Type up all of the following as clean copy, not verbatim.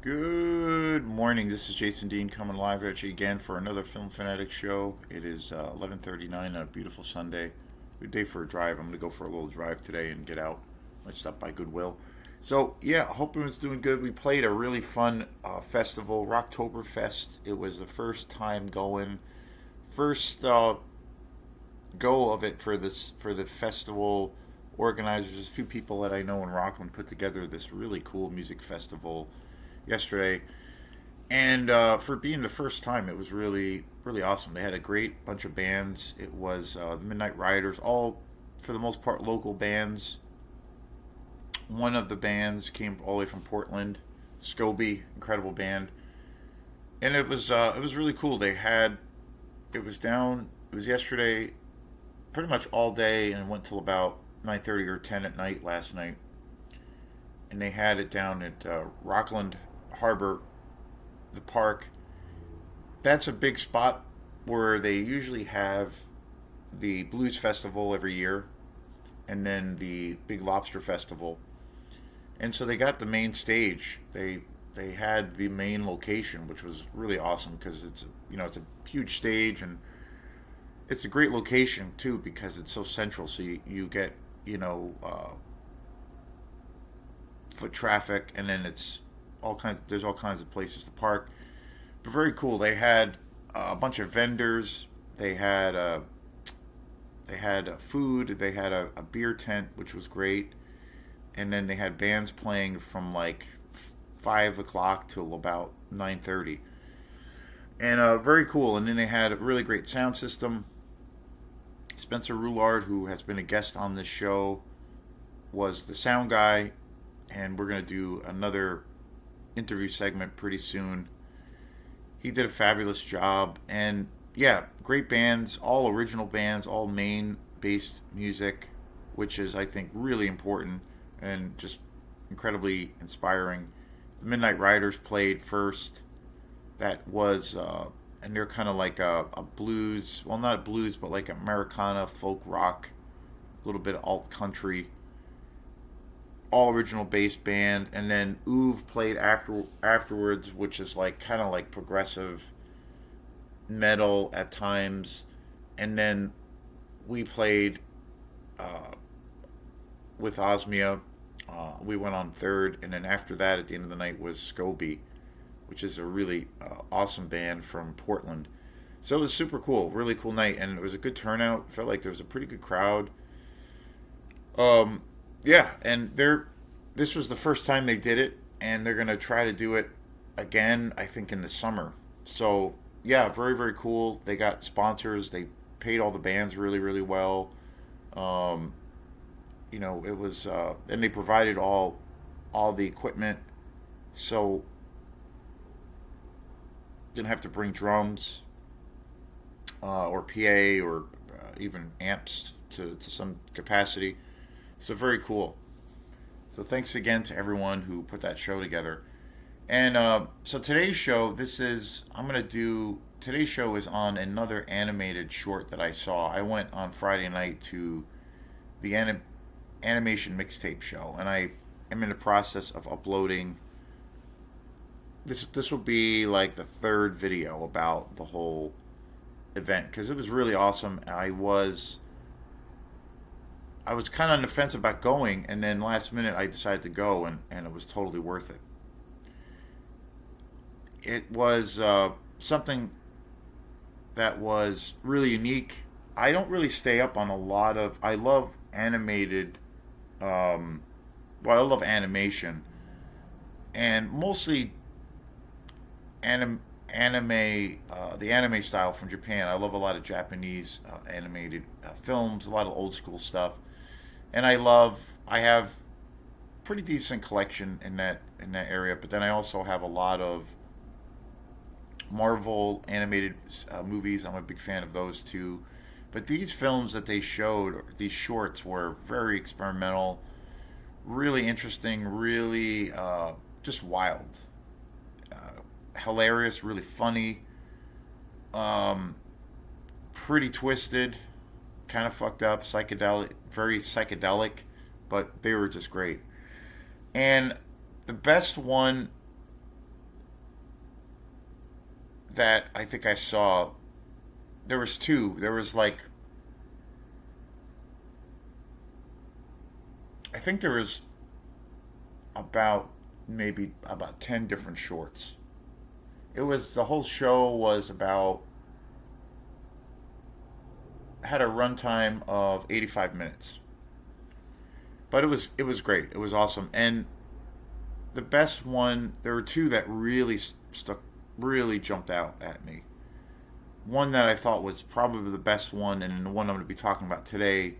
Good morning. This is Jason Dean coming live at you again for another Film Fanatic show. It is 11:39 on a beautiful Sunday. Good day for a drive. I'm going to go for a little drive today and get out. I stopped by Goodwill. So yeah, hope everyone's doing good. We played a really fun festival, Rocktoberfest. It was the first time going, first go of it for the festival organizers. A few people that I know in Rockland put together this really cool music festival yesterday, and for being the first time, it was really awesome. They had a great bunch of bands. It was the Midnight Riders, all for the most part local bands. One of the bands came all the way from Portland, Scobie, incredible band, and it was really cool. It was down. It was yesterday, pretty much all day, and it went till about 9:30 or 10 at night last night. And they had it down at Rockland Harbor, the park. That's a big spot where they usually have the Blues Festival every year, and then the Big Lobster Festival. And so they got the main stage. They had the main location, which was really awesome because it's a huge stage, and it's a great location too because it's so central. So you get you know uh, foot traffic, and then it's all kinds. There's all kinds of places to park. But very cool. They had a bunch of vendors. They had food. They had a beer tent, which was great. And then they had bands playing from like 5 o'clock till about 9:30, and very cool. And then they had a really great sound system. Spencer Roulard, who has been a guest on this show, was the sound guy, and we're gonna do another interview segment pretty soon. He did a fabulous job, and yeah, great bands, all original bands, all Maine based music, which is I think really important and just incredibly inspiring. The Midnight Riders played first. That was and they're kind of like a blues, well, not a blues, but like Americana folk rock, a little bit of alt country, all original bass band. And then Oov played afterwards, which is like kind of like progressive metal at times. And then we played uh, with Osmia. We went on third, and then after that, at the end of the night, was Scobie, which is a really awesome band from Portland. So it was super cool, really cool night, and it was a good turnout. Felt like there was a pretty good crowd. Um, yeah, and this was the first time they did it, and they're gonna try to do it again. I think in the summer. So yeah, very cool. They got sponsors. They paid all the bands really well. Um, it was, and they provided all the equipment, so didn't have to bring drums or PA or even amps to some capacity. So very cool. So thanks again to everyone who put that show together. And so today's show, I'm gonna do today's show is on another animated short that I saw. I went on Friday night to the animation mixtape show, and I am in the process of uploading. This will be like the third video about the whole event because it was really awesome. I was kind of on the fence about going, and then last minute I decided to go, and it was totally worth it. It was something that was really unique. I don't really stay up on a lot of. I love animated. Um, well, I love animation, and mostly the anime style from Japan. I love a lot of Japanese animated films, a lot of old school stuff, and I have pretty decent collection in that area. But then I also have a lot of Marvel animated movies. I'm a big fan of those too. But these films that they showed, these shorts, were very experimental, really interesting, really just wild, hilarious, really funny, um, pretty twisted, kind of fucked up, psychedelic, very psychedelic, but they were just great. And the best one that I think I saw, there was two. There was like, I think there was about maybe about 10 different shorts. It was, the whole show was about, had a runtime of 85 minutes. But it was great. It was awesome. And the best one, there were two that really stuck, really jumped out at me. One that I thought was probably the best one, and the one I'm going to be talking about today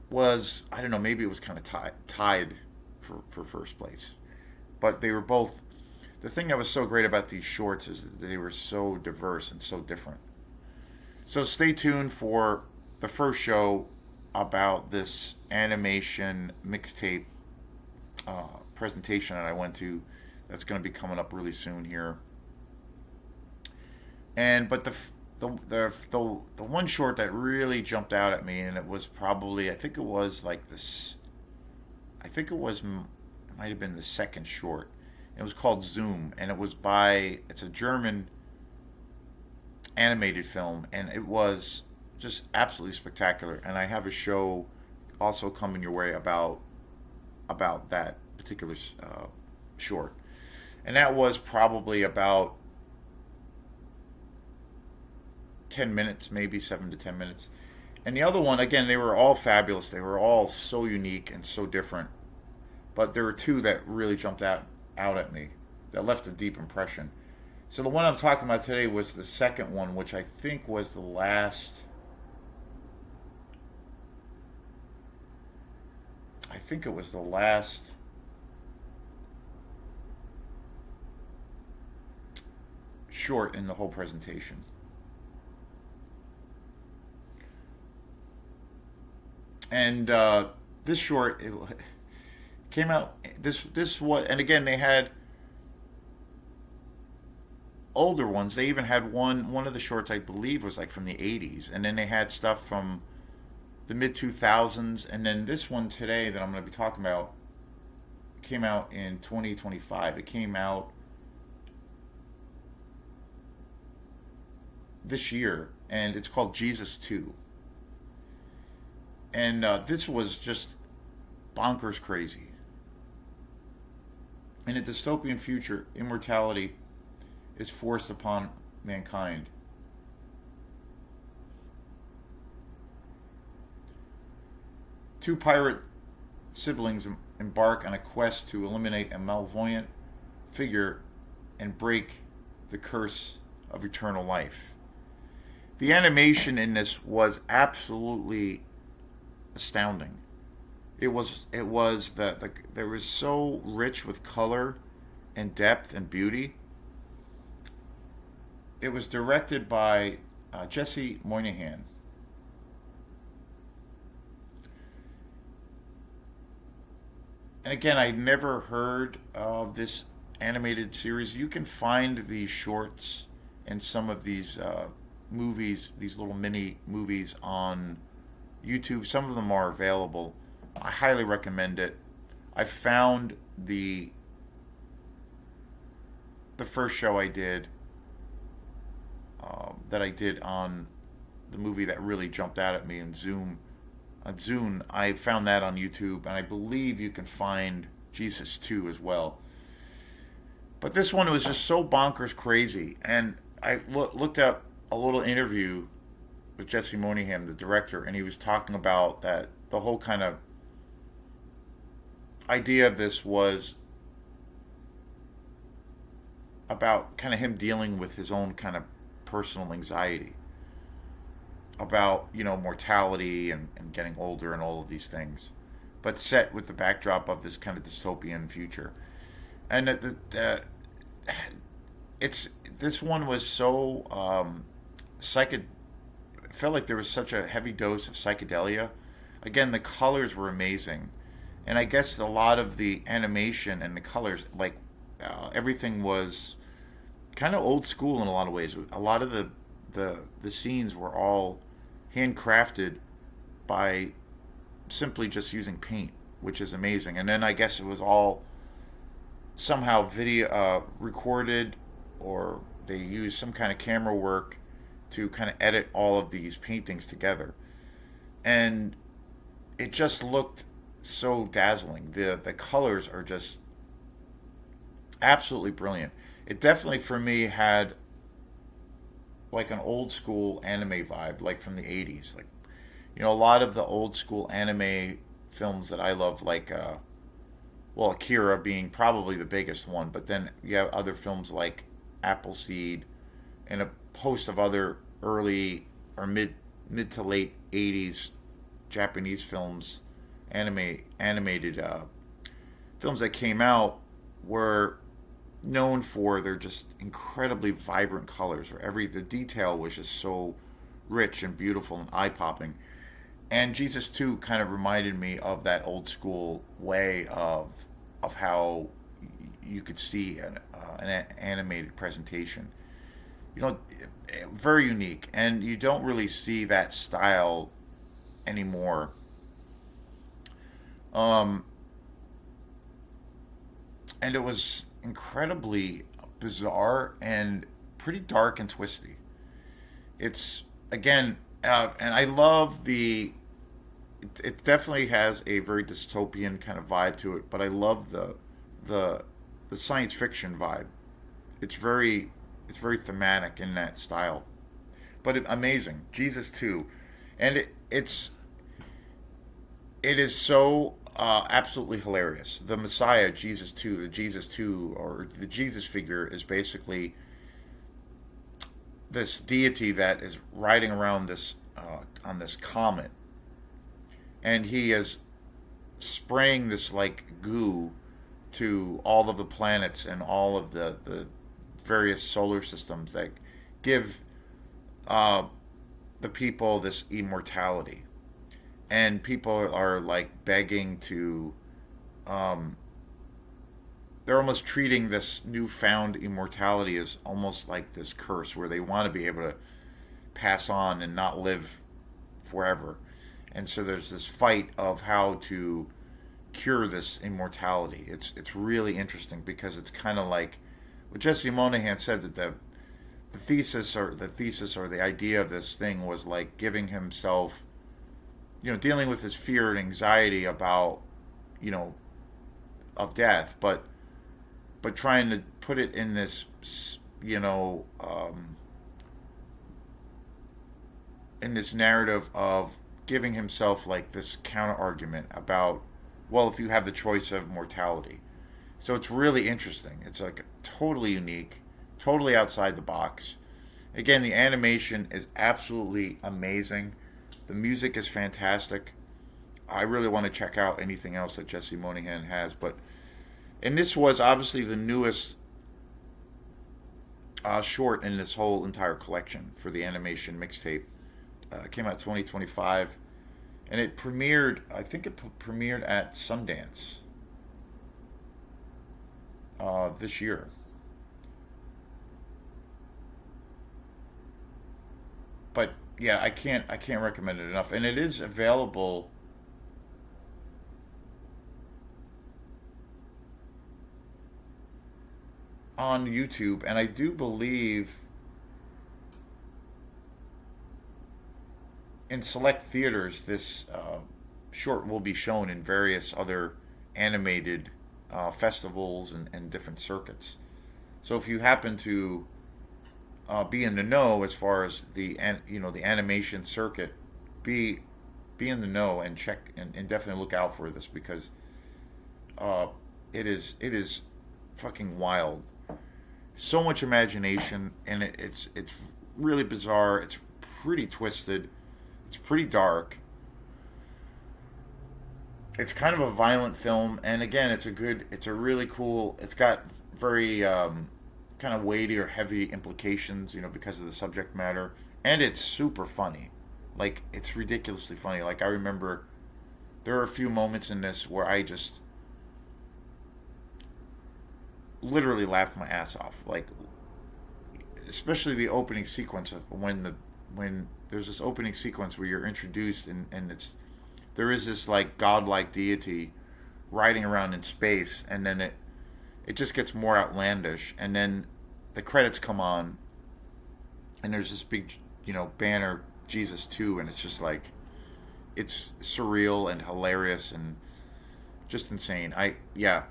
was, I don't know, maybe it was kind of tied for first place. But they were both, the thing that was so great about these shorts is that they were so diverse and so different. So stay tuned for the first show about this animation mixtape presentation that I went to. That's going to be coming up really soon here. And but the one short that really jumped out at me, and it was probably, I think it was like this, I think it was, it might have been the second short. It was called Zoom, and it was by, it's a German animated film, and it was just absolutely spectacular. And I have a show also coming your way about that particular short, and that was probably about 10 minutes, maybe 7 to 10 minutes. And the other one, again, they were all fabulous. They were all so unique and so different. But there were two that really jumped out at me, that left a deep impression. So the one I'm talking about today was the second one, which I think was the last. I think it was the last short in the whole presentation. And this short, it came out. This was, and again, they had older ones. They even had one of the shorts, I believe, was like from the 80s, and then they had stuff from the mid 2000s, and then this one today that I'm going to be talking about came out in 2025. It came out this year, and it's called Jesus 2. And this was just bonkers crazy. In a dystopian future, immortality is forced upon mankind. Two pirate siblings embark on a quest to eliminate a malevolent figure and break the curse of eternal life. The animation in this was absolutely astounding. It was the there was so rich with color and depth and beauty. It was directed by Jesse Moynihan. And again, I never heard of this animated series. You can find these shorts and some of these movies, these little mini movies on YouTube. Some of them are available. I highly recommend it. I found the first show I did, that I did on the movie that really jumped out at me in Zoom. Zune, I found that on YouTube, and I believe you can find Jesus 2 as well. But this one was just so bonkers crazy, and I looked up a little interview with Jesse Moynihan, the director, and he was talking about that the whole kind of idea of this was about kind of him dealing with his own kind of personal anxiety about, mortality and getting older and all of these things, but set with the backdrop of this kind of dystopian future. And it's this one was so felt like there was such a heavy dose of psychedelia. Again, the colors were amazing, and I guess a lot of the animation and the colors, like everything was kind of old school in a lot of ways. A lot of the scenes were all handcrafted by simply just using paint, which is amazing. And then I guess it was all somehow video recorded or they used some kind of camera work to kind of edit all of these paintings together, and it just looked so dazzling. The colors are just absolutely brilliant. It definitely for me had like an old school anime vibe, like from the 80s. Like, a lot of the old school anime films that I love, like well, Akira being probably the biggest one, but then you have other films like Appleseed and a host of other early or mid to late 80s Japanese films, animated films that came out were known for their just incredibly vibrant colors. Where the detail was just so rich and beautiful and eye popping. And Jesus 2 kind of reminded me of that old school way of how you could see an animated presentation. You know, very unique, and you don't really see that style anymore. Um, and it was incredibly bizarre and pretty dark and twisty. It's again, and I love it definitely has a very dystopian kind of vibe to it, but I love the the science fiction vibe. It's very it's very thematic in that style, but amazing. Jesus too, and it is so absolutely hilarious. The Messiah, Jesus too, the Jesus too, or the Jesus figure is basically this deity that is riding around this on this comet, and he is spraying this like goo to all of the planets and all of the various solar systems that give uh, the people this immortality. And people are like begging to, um, they're almost treating this newfound immortality as almost like this curse where they want to be able to pass on and not live forever. And so there's this fight of how to cure this immortality. It's really interesting because it's kind of like what Jesse Monahan said, that the thesis or the idea of this thing was like giving himself, dealing with his fear and anxiety about, you know, of death, but trying to put it in this, you know, in this narrative of giving himself like this counter argument about, well, if you have the choice of mortality. So it's really interesting. It's like totally unique, totally outside the box. Again, the animation is absolutely amazing. The music is fantastic. I really want to check out anything else that Jesse Monahan has, and this was obviously the newest short in this whole entire collection for the animation mixtape. It came out 2025, and it premiered. I think it premiered at Sundance this year. But yeah, I can't recommend it enough, and it is available on YouTube, and I do believe in select theaters this short will be shown in various other animated festivals and different circuits. So if you happen to be in the know as far as the animation circuit, be be in the know and check and definitely look out for this because uh, it is fucking wild. So much imagination, and it's really bizarre. It's pretty twisted. It's pretty dark. It's kind of a violent film, and again, it's a really cool. It's got very kind of weighty or heavy implications, because of the subject matter, and it's super funny. Like it's ridiculously funny. Like I remember there are a few moments in this where I just literally laughed my ass off. Like especially the opening sequence of when there's this opening sequence where you're introduced and there is this like godlike deity riding around in space, and then it just gets more outlandish, and then the credits come on, and there's this big, banner Jesus 2, and it's just like it's surreal and hilarious and just insane. Yeah,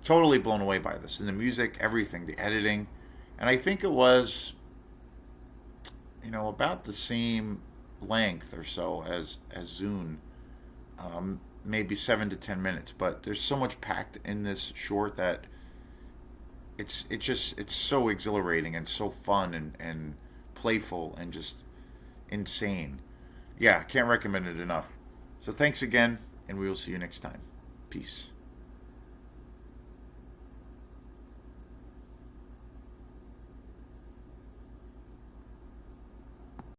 totally blown away by this. And the music, everything, the editing. And I think it was, about the same length or so as Zune. Maybe 7 to 10 minutes, but there's so much packed in this short that it's so exhilarating and so fun and playful and just insane. Yeah, can't recommend it enough. So thanks again, and we will see you next time. Peace.